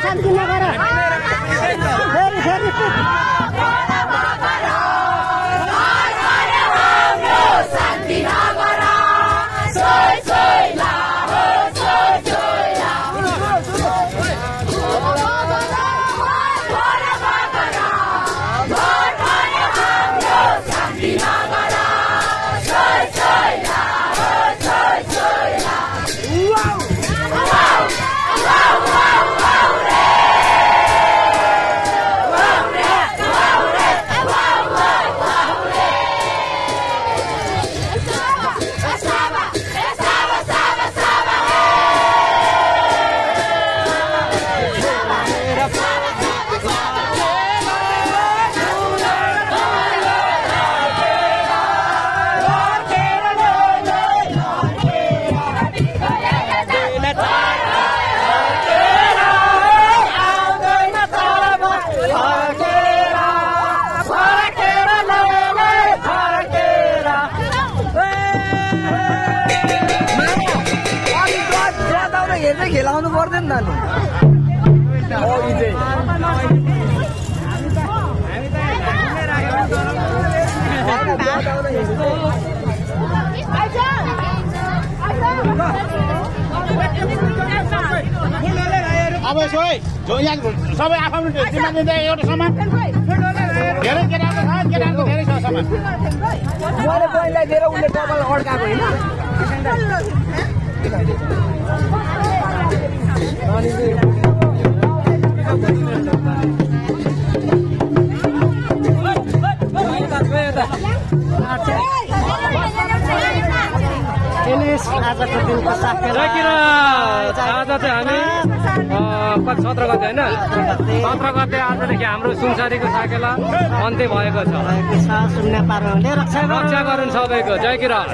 शान्ति नगर खेलाउनु पर्दैन नि अब जो यहाँ सबै आफ्नो जिम्मा दिँदा एउटा सामान धेरै केटाको छ केटाको धेरै छ सामान मैले पहिला दिएर उसले डबल अड्काएको होइन आजको दिनको साकेला आज चाहिँ हामी 17 गते होइन 17 गते आजदेखि हाम्रो सुनसारीको साकेला अन्त्य भएको छ। शून्य पार हुने रक्षा गरून् सबैको। जय किरण।